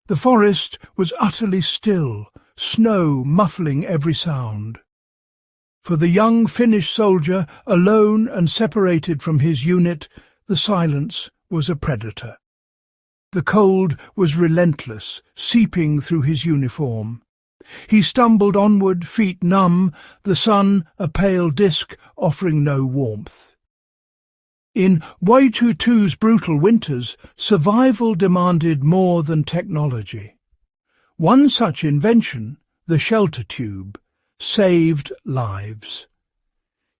The forest was utterly still, snow muffling every sound. For the young Finnish soldier, alone and separated from his unit, the silence was a predator. The cold was relentless, seeping through his uniform. He stumbled onward, feet numb, the sun a pale disk offering no warmth. In WWII's brutal winters, survival demanded more than technology. One such invention, the shelter tube, saved lives.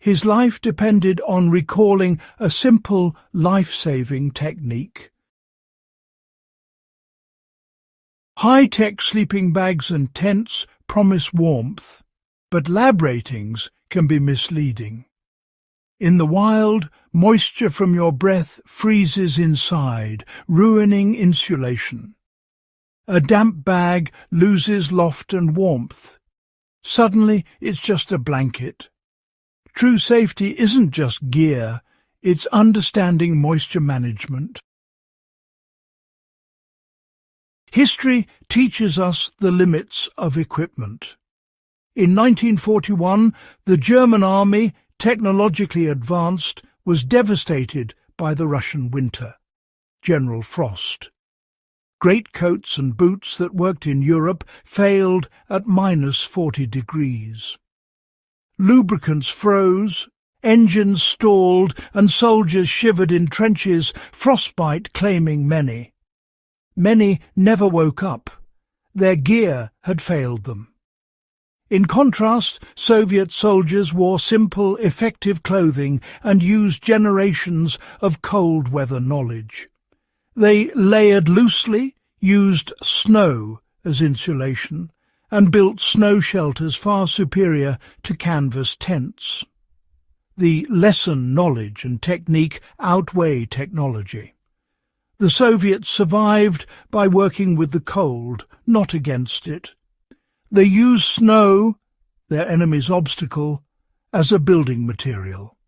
His life depended on recalling a simple, life-saving technique. High-tech sleeping bags and tents promise warmth, but lab ratings can be misleading. In the wild, moisture from your breath freezes inside, ruining insulation. A damp bag loses loft and warmth. Suddenly, it's just a blanket. True safety isn't just gear, it's understanding moisture management. History teaches us the limits of equipment. In 1941, the German army, technologically advanced, was devastated by the Russian winter. General Frost. Greatcoats and boots that worked in Europe failed at -40 degrees. Lubricants froze, engines stalled, and soldiers shivered in trenches, frostbite claiming many. Many never woke up. Their gear had failed them. In contrast, Soviet soldiers wore simple, effective clothing and used generations of cold weather knowledge. They layered loosely, used snow as insulation, and built snow shelters far superior to canvas tents. The lesson knowledge and technique outweigh technology. The Soviets survived by working with the cold, not against it. They used snow, their enemy's obstacle, as a building material.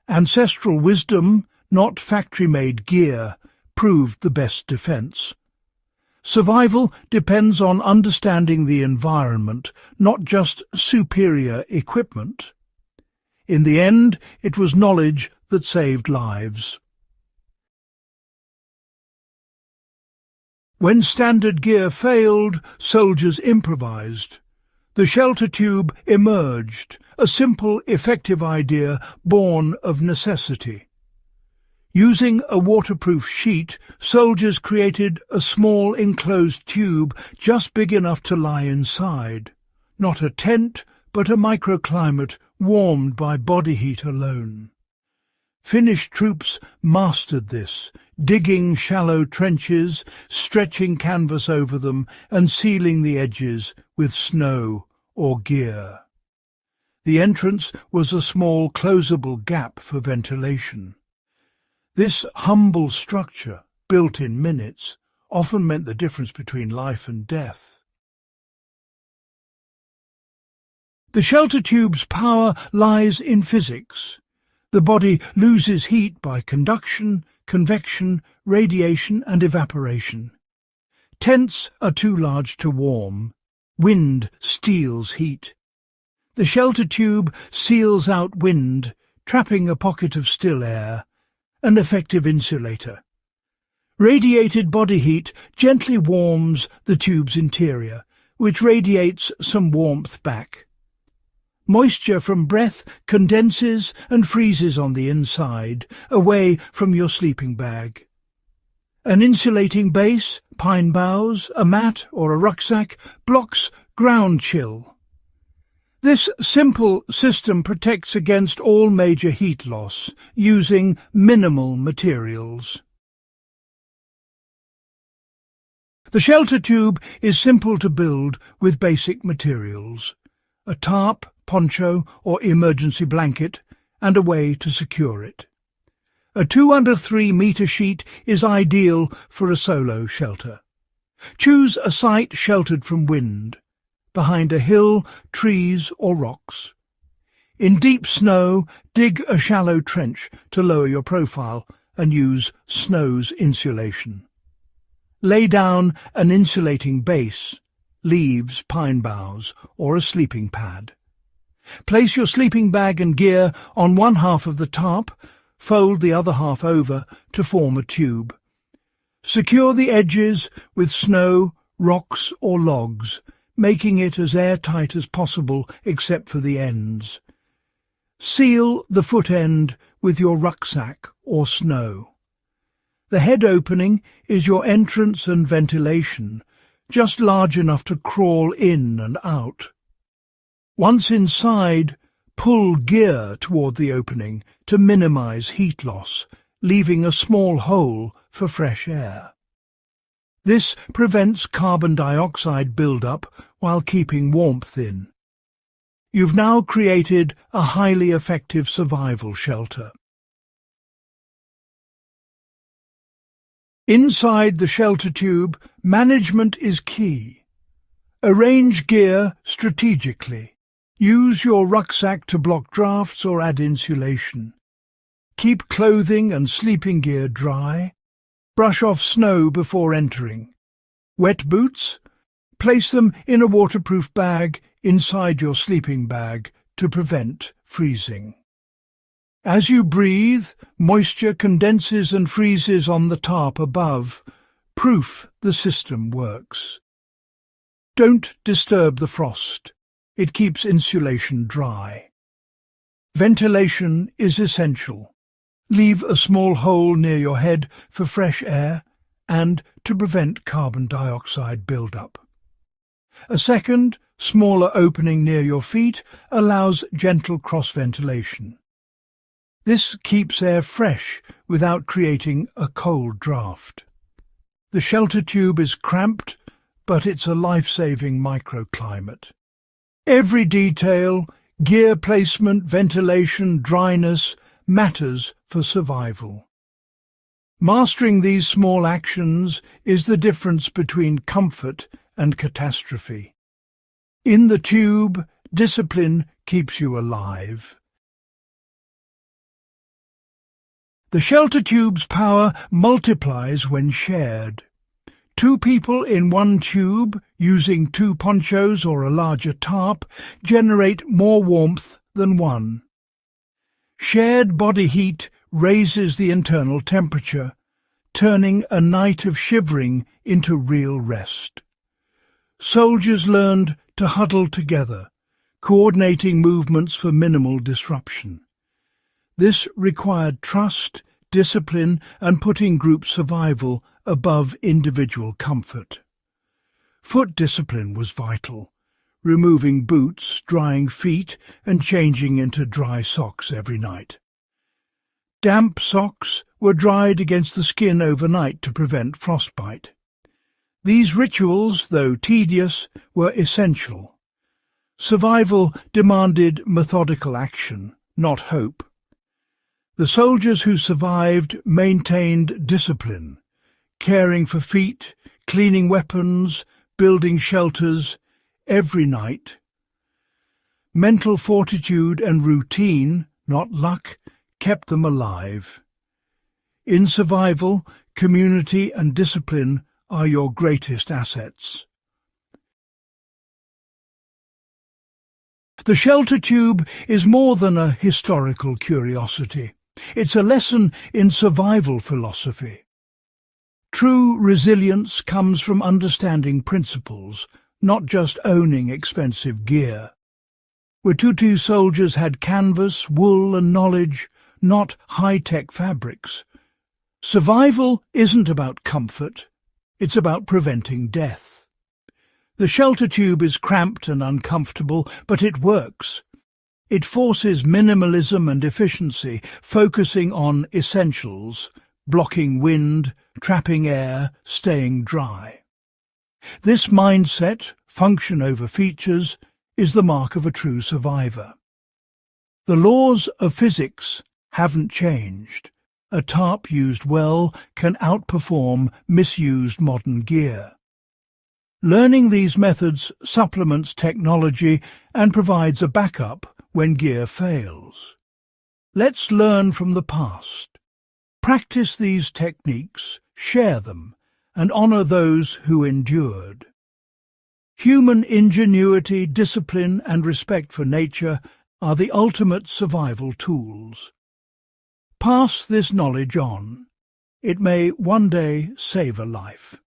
Ancestral wisdom, not factory-made gear, proved the best defense. Survival depends on understanding the environment, not just superior equipment. In the end, it was knowledge that saved lives. When standard gear failed, soldiers improvised. The shelter tube emerged, a simple, effective idea born of necessity. Using a waterproof sheet, soldiers created a small enclosed tube just big enough to lie inside. Not a tent, but a microclimate warmed by body heat alone. Finnish troops mastered this, digging shallow trenches, stretching canvas over them, and sealing the edges with snow or gear. The entrance was a small closable gap for ventilation. This humble structure, built in minutes, often meant the difference between life and death. The shelter tube's power lies in physics. The body loses heat by conduction, convection, radiation and evaporation. Tents are too large to warm. Wind steals heat. The shelter tube seals out wind, trapping a pocket of still air, an effective insulator. Radiated body heat gently warms the tube's interior, which radiates some warmth back. Moisture from breath condenses and freezes on the inside, away from your sleeping bag. An insulating base, pine boughs, a mat or a rucksack blocks ground chill. This simple system protects against all major heat loss, using minimal materials. The shelter tube is simple to build with basic materials: a tarp, poncho or emergency blanket, and a way to secure it. A 2 under 3 metre sheet is ideal for a solo shelter. Choose a site sheltered from wind, behind a hill, trees or rocks. In deep snow, dig a shallow trench to lower your profile and use snow's insulation. Lay down an insulating base, leaves, pine boughs, or a sleeping pad. Place your sleeping bag and gear on one half of the tarp, fold the other half over to form a tube. Secure the edges with snow, rocks or logs, making it as airtight as possible except for the ends. Seal the foot end with your rucksack or snow. The head opening is your entrance and ventilation, just large enough to crawl in and out. Once inside, pull gear toward the opening to minimize heat loss, leaving a small hole for fresh air. This prevents carbon dioxide buildup while keeping warmth in. You've now created a highly effective survival shelter. Inside the shelter tube, management is key. Arrange gear strategically. Use your rucksack to block drafts or add insulation. Keep clothing and sleeping gear dry. Brush off snow before entering. Wet boots? Place them in a waterproof bag inside your sleeping bag to prevent freezing. As you breathe, moisture condenses and freezes on the tarp above, proof the system works. Don't disturb the frost. It keeps insulation dry. Ventilation is essential. Leave a small hole near your head for fresh air and to prevent carbon dioxide buildup. A second, smaller opening near your feet allows gentle cross-ventilation. This keeps air fresh without creating a cold draft. The shelter tube is cramped, but it's a life-saving microclimate. Every detail, gear placement, ventilation, dryness, matters for survival. Mastering these small actions is the difference between comfort and catastrophe. In the tube, discipline keeps you alive. The shelter tube's power multiplies when shared. 2 people in one tube, using 2 ponchos or a larger tarp, generate more warmth than one. Shared body heat raises the internal temperature, turning a night of shivering into real rest. Soldiers learned to huddle together, coordinating movements for minimal disruption. This required trust, discipline, and putting group survival above individual comfort. Foot discipline was vital, removing boots, drying feet, and changing into dry socks every night. Damp socks were dried against the skin overnight to prevent frostbite. These rituals, though tedious, were essential. Survival demanded methodical action, not hope. The soldiers who survived maintained discipline, caring for feet, cleaning weapons, building shelters, every night. Mental fortitude and routine, not luck, kept them alive. In survival, community and discipline are your greatest assets. The shelter tube is more than a historical curiosity. It's a lesson in survival philosophy. True resilience comes from understanding principles, not just owning expensive gear. Watutu soldiers had canvas, wool and knowledge, not high-tech fabrics. Survival isn't about comfort, it's about preventing death. The shelter tube is cramped and uncomfortable, but it works. It forces minimalism and efficiency, focusing on essentials, blocking wind, trapping air, staying dry. This mindset, function over features, is the mark of a true survivor. The laws of physics haven't changed. A tarp used well can outperform misused modern gear. Learning these methods supplements technology and provides a backup when gear fails. Let's learn from the past. Practice these techniques, share them, and honour those who endured. Human ingenuity, discipline and respect for nature are the ultimate survival tools. Pass this knowledge on. It may one day save a life.